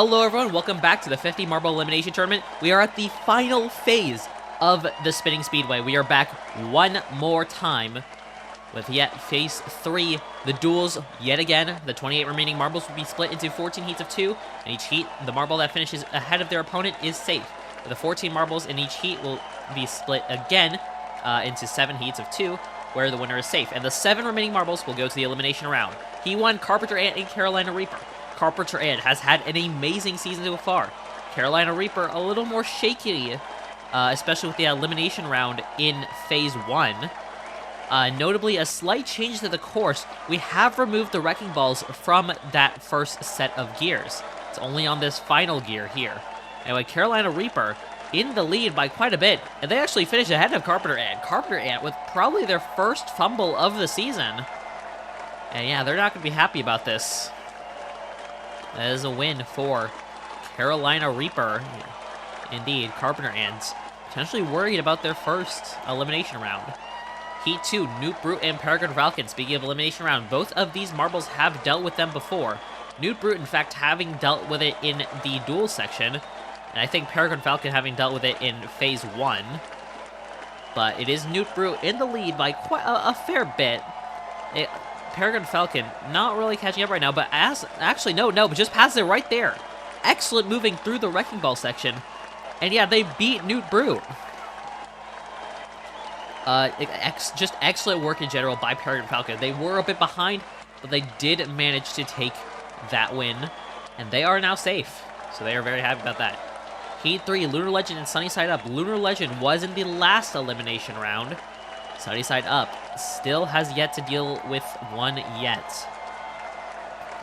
Hello everyone, welcome back to the 50 Marble Elimination Tournament. We are at the final phase of the Spinning Speedway. We are back one more time with yet phase 3, the duels yet again. The 28 remaining marbles will be split into 14 heats of 2, and each heat, the marble that finishes ahead of their opponent is safe. The 14 marbles in each heat will be split again into 7 heats of 2, where the winner is safe. And the 7 remaining marbles will go to the elimination round. He won Carpenter Ant and Carolina Reaper. Carpenter Ant has had an amazing season so far. Carolina Reaper a little more shaky, especially with the elimination round in phase 1. Notably, a slight change to the course. We have removed the wrecking balls from that first set of gears. It's only on this final gear here. Anyway, Carolina Reaper in the lead by quite a bit, and they actually finished ahead of Carpenter Ant. Carpenter Ant with probably their first fumble of the season. And yeah, they're not going to be happy about this. That is a win for Carolina Reaper. Indeed, Carpenter Ant potentially worried about their first elimination round. Heat 2, Newt Brute and Peregrine Falcon. Speaking of elimination round, both of these marbles have dealt with them before. Newt Brute, in fact, having dealt with it in the duel section, and I think Peregrine Falcon having dealt with it in phase 1. But it is Newt Brute in the lead by quite a fair bit. Peregrine Falcon not really catching up right now, but but just passes it right there. Excellent moving through the wrecking ball section. And yeah, they beat Newt Brute. Just excellent work in general by Peregrine Falcon. They were a bit behind, but they did manage to take that win. And they are now safe. So they are very happy about that. Heat 3, Lunar Legend and Sunnyside Up. Lunar Legend was in the last elimination round. Sunnyside Up still has yet to deal with one yet.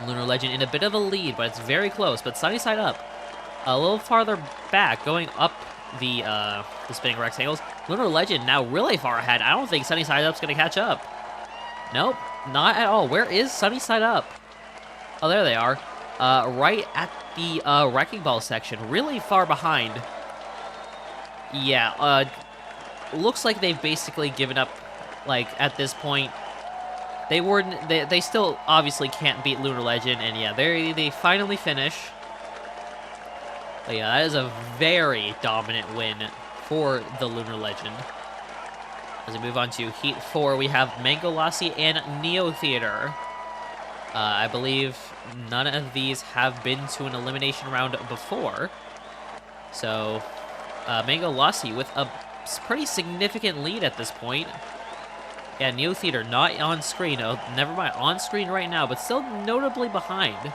Lunar Legend in a bit of a lead, but it's very close. But Sunnyside Up a little farther back, going up the spinning rectangles. Lunar Legend now really far ahead. I don't think Sunnyside Up's going to catch up. Nope, not at all. Where is Sunnyside Up? Oh, there they are. Right at the wrecking ball section. Really far behind. Yeah, looks like they've basically given up, like, at this point. They still obviously can't beat Lunar Legend, and yeah, they finally finish. But yeah, that is a very dominant win for the Lunar Legend. As we move on to Heat 4, we have Mango Lassie and Neo Theater. I believe none of these have been to an elimination round before. So, Mango Lassie with a pretty significant lead at this point. Yeah, Neo Theater not on screen. Oh, never mind, on screen right now, but still notably behind.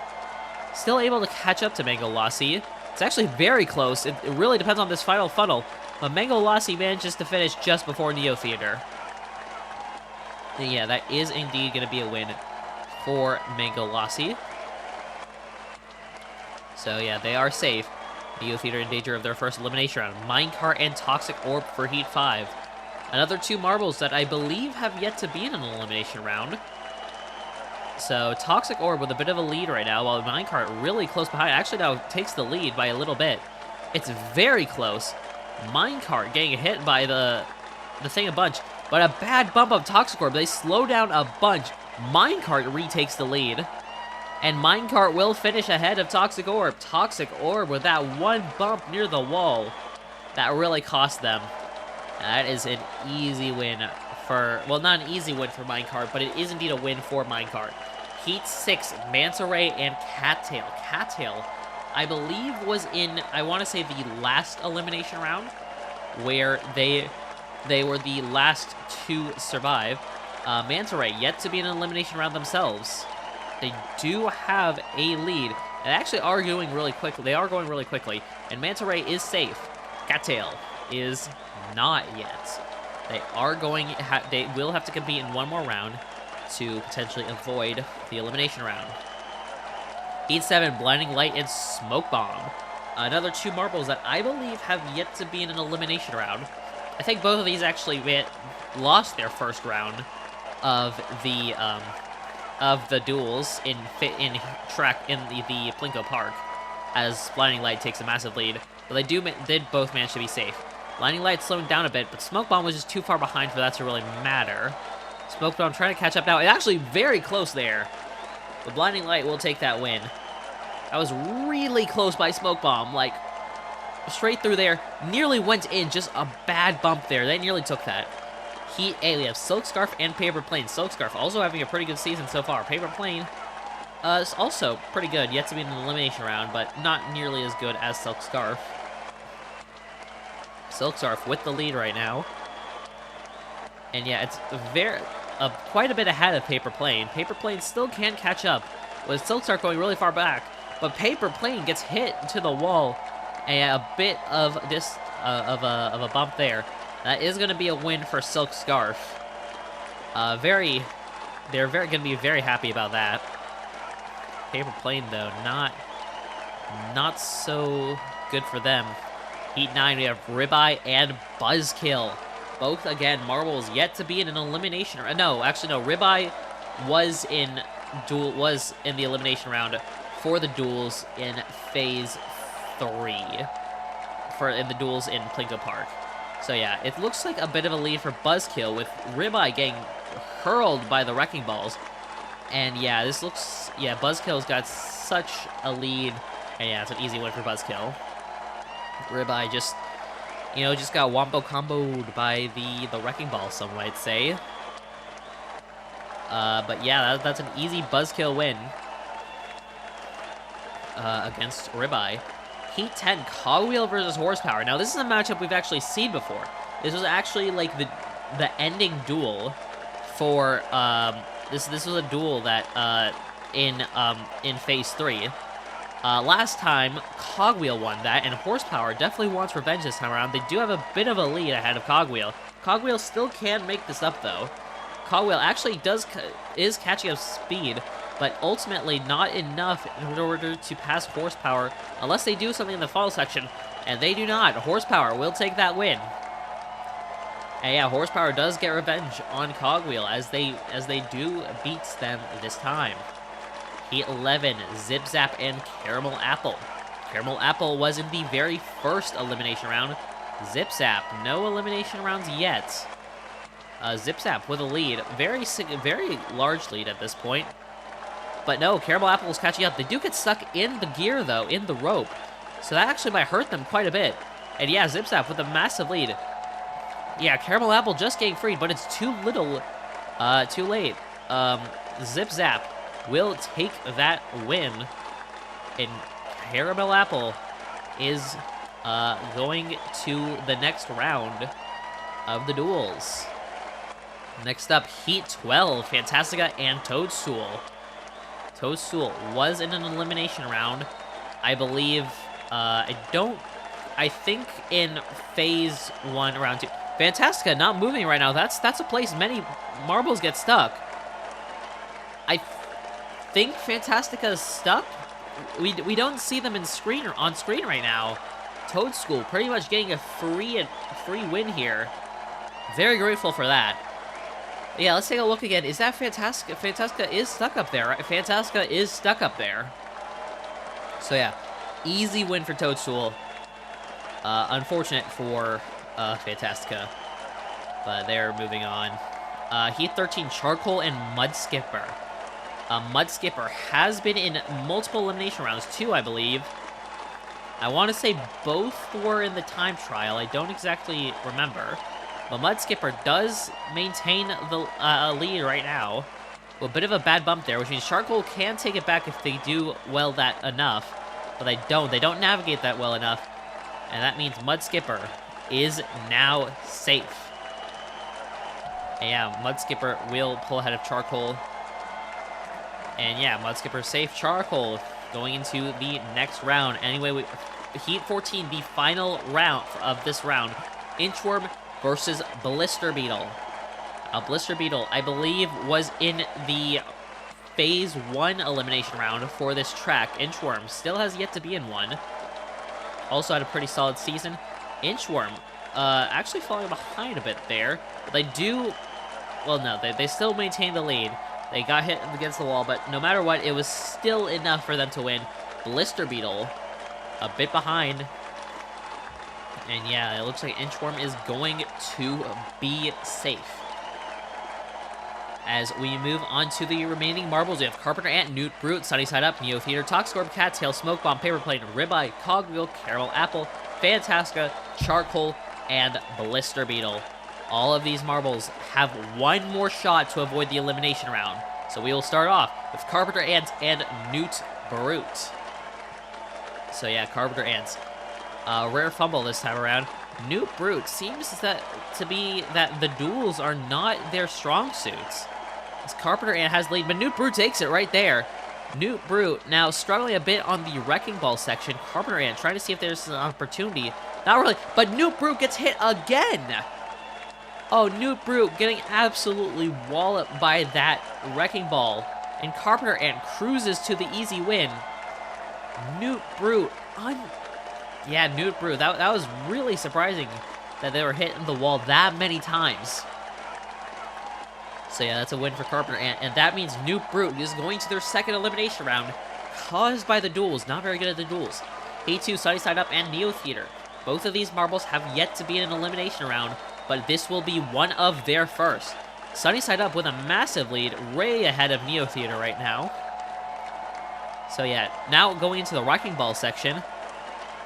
Still able to catch up to Mango Lassie. It's actually very close. It really depends on this final funnel. But Mango Lassie manages to finish just before Neo Theater. And yeah, that is indeed going to be a win for Mango Lassie. So yeah, they are safe. Neo Theater in danger of their first elimination round. Minecart and Toxic Orb for Heat 5. Another 2 marbles that I believe have yet to be in an elimination round. So Toxic Orb with a bit of a lead right now, while Minecart really close behind. Actually now takes the lead by a little bit. It's very close. Minecart getting hit by the thing a bunch, but a bad bump of Toxic Orb. They slow down a bunch. Minecart retakes the lead. And Minecart will finish ahead of Toxic Orb. Toxic Orb with that one bump near the wall. That really cost them. That is an easy win for, well, not an easy win for Minecart, but it is indeed a win for Minecart. Heat 6, Manta Ray and Cattail. Cattail, I believe, was in, I want to say, the last elimination round, where they were the last to survive. Manta Ray yet to be in an elimination round themselves. They do have a lead, and actually are going really quickly. They are going really quickly, and Manta Ray is safe. Cattail is not yet. They are going. They will have to compete in one more round to potentially avoid the elimination round. Heat 7, Blinding Light and Smoke Bomb. Another 2 marbles that I believe have yet to be in an elimination round. I think both of these actually lost their first round of the duels in the Plinko Park, as Blinding Light takes a massive lead. But they did both manage to be safe. Blinding Light slowing down a bit, but Smoke Bomb was just too far behind for that to really matter. Smoke Bomb trying to catch up now. It's actually very close there. But Blinding Light will take that win. That was really close by Smoke Bomb. Like, straight through there. Nearly went in. Just a bad bump there. They nearly took that. We have Silk Scarf and Paper Plane. Silk Scarf also having a pretty good season so far. Paper Plane is also pretty good. Yet to be in an elimination round, but not nearly as good as Silk Scarf. Silk Scarf with the lead right now. And yeah, it's quite a bit ahead of Paper Plane. Paper Plane still can't catch up, with Silk Scarf going really far back. But Paper Plane gets hit to the wall, and a bit of this of a bump there. That is going to be a win for Silk Scarf. They're going to be very happy about that. Paper Plane though, not so good for them. Heat 9, we have Ribeye and Buzzkill. Both, again, marbles yet to be in an elimination. No, actually, no. Ribeye was in the elimination round for the duels in Phase 3. In the duels in Plinko Park. So yeah, it looks like a bit of a lead for Buzzkill, with Ribeye getting hurled by the Wrecking Balls. And yeah, Buzzkill's got such a lead. And yeah, it's an easy win for Buzzkill. Ribeye just got wombo comboed by the Wrecking Ball, some might say. But yeah, that's an easy Buzzkill win against Ribeye. Heat 10, Cogwheel versus Horsepower. Now, this is a matchup we've actually seen before. This was actually like the ending duel for this was a duel that in Phase 3. Last time, Cogwheel won that, and Horsepower definitely wants revenge this time around. They do have a bit of a lead ahead of Cogwheel. Cogwheel still can make this up, though. Cogwheel actually is catching up speed, but ultimately not enough in order to pass Horsepower, unless they do something in the fall section, and they do not. Horsepower will take that win. And yeah, Horsepower does get revenge on Cogwheel, as they do beat them this time. Heat 11, Zip Zap and Caramel Apple. Caramel Apple was in the very first elimination round. Zip Zap, no elimination rounds yet. Zip Zap with a lead, very large lead at this point. But no, Caramel Apple is catching up. They do get stuck in the gear, though, in the rope. So that actually might hurt them quite a bit. And yeah, Zip Zap with a massive lead. Yeah, Caramel Apple just getting freed, but it's too late. Zip Zap will take that win. And Caramel Apple is going to the next round of the duels. Next up, Heat 12, Fantastica and Toadstool. Toadstool was in an elimination round, I believe. I think in Phase 1, round 2. Fantastica not moving right now. That's a place many marbles get stuck. I think Fantastica is stuck. We don't see them on screen right now. Toadstool pretty much getting a free win here. Very grateful for that. Yeah, let's take a look again. Is that Fantastica? Fantastica is stuck up there, right? Fantastica is stuck up there. So yeah, easy win for Toadstool. Unfortunate for Fantastica, but they're moving on. Heat 13, Charcoal and Mud Skipper. Mud Skipper has been in multiple elimination rounds, too, I believe. I want to say both were in the time trial. I don't exactly remember. But Mud Skipper does maintain the lead right now. Well, a bit of a bad bump there, which means Charcoal can take it back if they do well that enough. But they don't. They don't navigate that well enough. And that means Mud Skipper is now safe. And yeah, Mud Skipper will pull ahead of Charcoal. And yeah, Mud Skipper safe. Charcoal going into the next round. Anyway, Heat 14, the final round of this round. Inchworm versus Blister Beetle. Blister Beetle, I believe, was in the Phase 1 elimination round for this track. Inchworm still has yet to be in one. Also had a pretty solid season. Inchworm, actually falling behind a bit there. But they do... Well, no, they still maintain the lead. They got hit against the wall, but no matter what, it was still enough for them to win. Blister Beetle, a bit behind. And yeah, it looks like Inchworm is going to be safe. As we move on to the remaining marbles, we have Carpenter Ant, Newt Brute, Sunny Side Up, Neo Theater, Toxic Orb, Cattail, Smoke Bomb, Paper Plane, Ribeye, Cogwheel, Caramel Apple, Fantastica, Charcoal, and Blister Beetle. All of these marbles have one more shot to avoid the elimination round. So we will start off with Carpenter Ant and Newt Brute. So yeah, Carpenter Ants. Rare fumble this time around. Newt Brute seems to be that the duels are not their strong suits. As Carpenter Ant has lead, but Newt Brute takes it right there. Newt Brute now struggling a bit on the Wrecking Ball section. Carpenter Ant trying to see if there's an opportunity. Not really, but Newt Brute gets hit again. Oh, Newt Brute getting absolutely walloped by that Wrecking Ball. And Carpenter Ant cruises to the easy win. Newt Brute, yeah, Newt Brute, that was really surprising that they were hitting the wall that many times. So yeah, that's a win for Carpenter Ant, and that means Newt Brute is going to their second elimination round, caused by the duels. Not very good at the duels. A2, Sunny Side Up, and Neo Theater. Both of these marbles have yet to be in an elimination round, but this will be one of their first. Sunny Side Up with a massive lead, way ahead of Neo Theater right now. So yeah, now going into the Wrecking Ball section.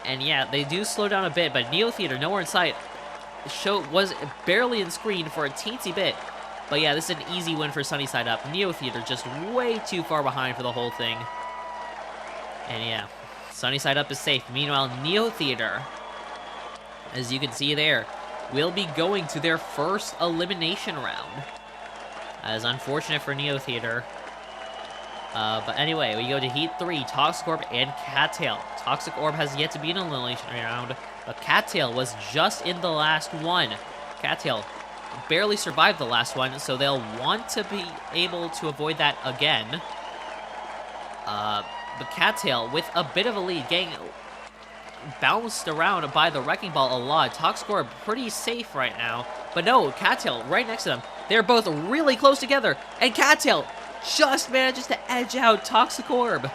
And yeah, they do slow down a bit, but Neo Theater nowhere in sight. Was barely in screen for a teensy bit. But yeah, this is an easy win for Sunny Side Up. Neo Theater just way too far behind for the whole thing. And yeah, Sunny Side Up is safe. Meanwhile, Neo Theater, as you can see there, will be going to their first elimination round. That is unfortunate for Neo Theater. But anyway, we go to Heat 3, Toxic Orb and Cattail. Toxic Orb has yet to be in an elimination round, but Cattail was just in the last one. Cattail barely survived the last one, so they'll want to be able to avoid that again. But Cattail, with a bit of a lead, getting bounced around by the Wrecking Ball a lot. Toxic Orb pretty safe right now, but no, Cattail right next to them. They're both really close together, and Cattail just manages to edge out Toxic Orb.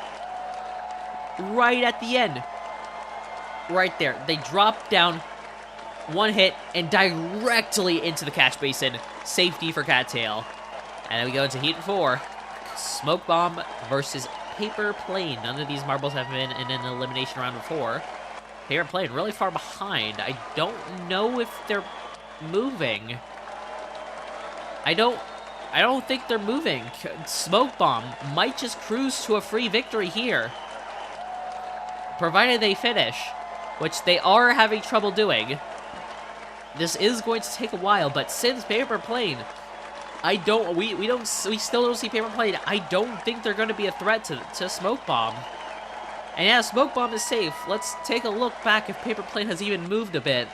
Right at the end. Right there. They drop down, one hit, and directly into the catch basin. Safety for Cattail. And then we go into Heat 4. Smoke Bomb versus Paper Plane. None of these marbles have been in an elimination round before. Paper Plane really far behind. I don't know if they're moving. I don't think they're moving. Smoke Bomb might just cruise to a free victory here, provided they finish, which they are having trouble doing. This is going to take a while, but since Paper Plane, we still don't see Paper Plane. I don't think they're going to be a threat to Smoke Bomb. And yeah, Smoke Bomb is safe. Let's take a look back if Paper Plane has even moved a bit.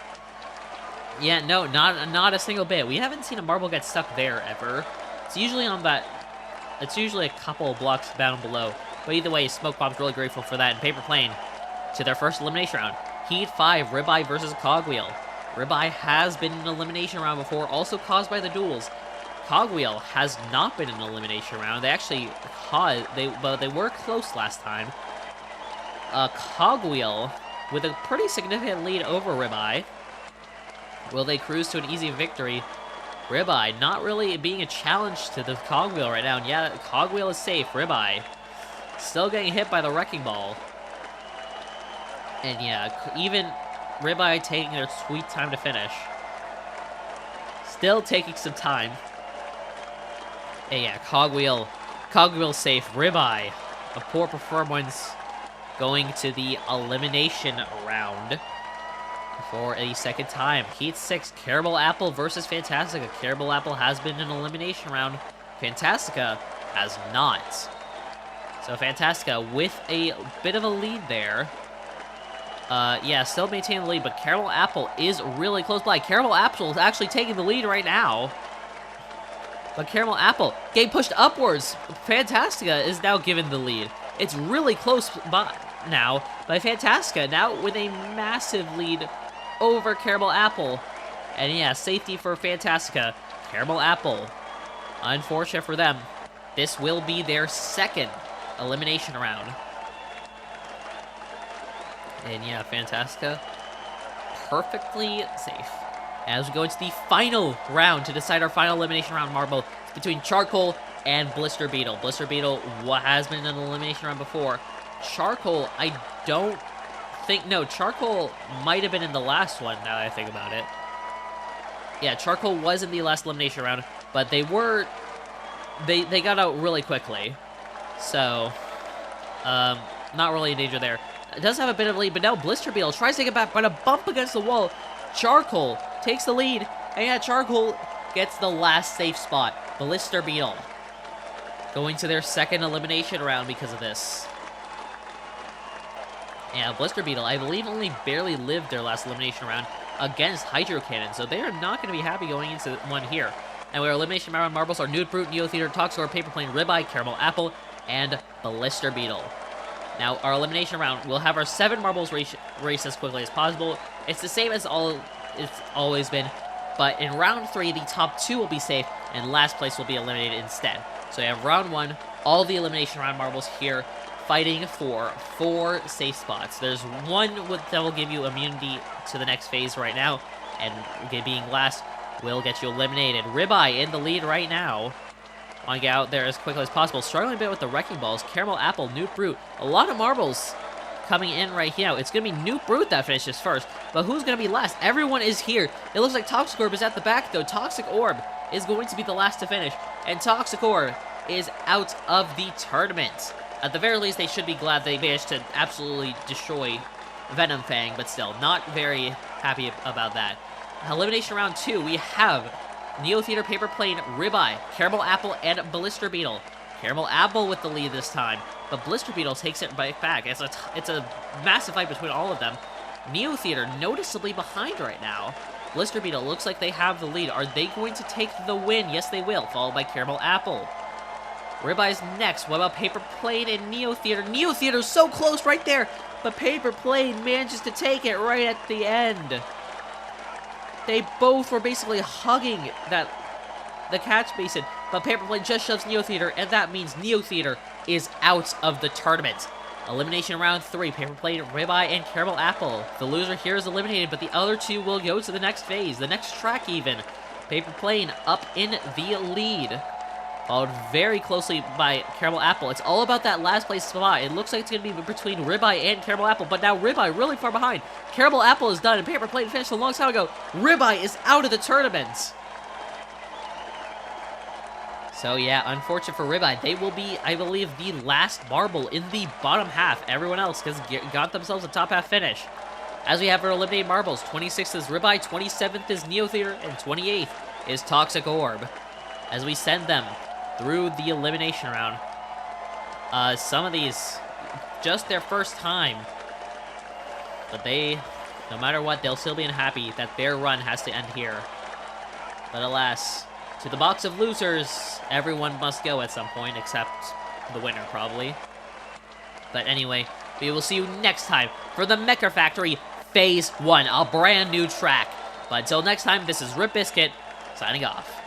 Yeah, no, not a single bit. We haven't seen a marble get stuck there ever. It's usually on that. It's usually a couple of blocks down below. But either way, Smoke Bomb's really grateful for that. And Paper Plane to their first elimination round. Heat 5, Ribeye versus Cogwheel. Ribeye has been in an elimination round before, also caused by the duels. Cogwheel has not been in an elimination round. They actually but they were close last time. Cogwheel with a pretty significant lead over Ribeye. Will they cruise to an easy victory? Ribeye not really being a challenge to the Cogwheel right now. And yeah, Cogwheel is safe. Ribeye still getting hit by the Wrecking Ball. And yeah, even Ribeye taking their sweet time to finish. Still taking some time. And yeah, Cogwheel safe. Ribeye, a poor performance, going to the elimination round for a second time. Heat 6, Caramel Apple versus Fantastica. Caramel Apple has been in an elimination round. Fantastica has not. So Fantastica with a bit of a lead there. Yeah, still maintaining the lead, but Caramel Apple is really close by. Caramel Apple is actually taking the lead right now. But Caramel Apple getting pushed upwards. Fantastica is now given the lead. It's really close by now by Fantastica, now with a massive lead over Caramel Apple. And yeah, safety for Fantastica. Caramel Apple, unfortunate for them, this will be their second elimination round. And yeah, Fantastica perfectly safe. As we go into the final round to decide our final elimination round marble, it's between Charcoal and Blister Beetle. Blister Beetle has been in an elimination round before. Charcoal, I don't think... No, Charcoal might have been in the last one, now that I think about it. Yeah, Charcoal was in the last elimination round, but they were... They got out really quickly. So, not really in danger there. It does have a bit of a lead, but now Blister Beetle tries to get back, but a bump against the wall. Charcoal takes the lead, and yeah, Charcoal gets the last safe spot. Blister Beetle going to their second elimination round because of this. Yeah, Blister Beetle, I believe, only barely lived their last elimination round against Hydro Cannon, so they are not going to be happy going into one here. And our elimination round marbles are Nude Brute, Neo Theater, Toxic Orb, Paper Plane, Ribeye, Caramel Apple, and Blister Beetle. Now, our elimination round, we'll have our 7 marbles race as quickly as possible. It's the same as it's always been, but in round 3, the top 2 will be safe, and last place will be eliminated instead. So you have round 1, all the elimination round marbles here, fighting for 4 safe spots. There's one that will give you immunity to the next phase right now, and being last will get you eliminated. Ribeye in the lead right now. Want to get out there as quickly as possible. Struggling a bit with the Wrecking Balls. Caramel Apple, Newt Brute. A lot of marbles coming in right here. It's going to be Newt Brute that finishes first. But who's going to be last? Everyone is here. It looks like Toxic Orb is at the back, though. Toxic Orb is going to be the last to finish. And Toxic Orb is out of the tournament. At the very least, they should be glad they managed to absolutely destroy Venom Fang. But still, not very happy about that. Elimination round 2, we have Neo Theater, Paper Plane, Ribeye, Caramel Apple, and Blister Beetle. Caramel Apple with the lead this time, but Blister Beetle takes it right back. It's a massive fight between all of them. Neo Theater noticeably behind right now. Blister Beetle looks like they have the lead. Are they going to take the win? Yes, they will, followed by Caramel Apple. Ribeye's next. What about Paper Plane and Neo Theater? Neo Theater's so close right there, but Paper Plane manages to take it right at the end. They both were basically hugging the catch basin, but Paper Plane just shoves Neo Theater, and that means Neo Theater is out of the tournament. Elimination round 3, Paper Plane, Ribeye, and Caramel Apple. The loser here is eliminated, but the other 2 will go to the next phase, the next track even. Paper Plane up in the lead, followed very closely by Caramel Apple. It's all about that last place spot. It looks like it's going to be between Ribeye and Caramel Apple, but now Ribeye really far behind. Caramel Apple is done, and Paper Plane finished a long time ago. Ribeye is out of the tournament. So yeah, unfortunate for Ribeye. They will be, I believe, the last marble in the bottom half. Everyone else has got themselves a top half finish. As we have our eliminated marbles, 26th is Ribeye, 27th is Neo Theater, and 28th is Toxic Orb. As we send them through the elimination round. Some of these, just their first time. But they, no matter what, they'll still be unhappy that their run has to end here. But alas, to the box of losers, everyone must go at some point, except the winner, probably. But anyway, we will see you next time for the Mecha Factory Phase 1, a brand new track. But until next time, this is Rip Biscuit, signing off.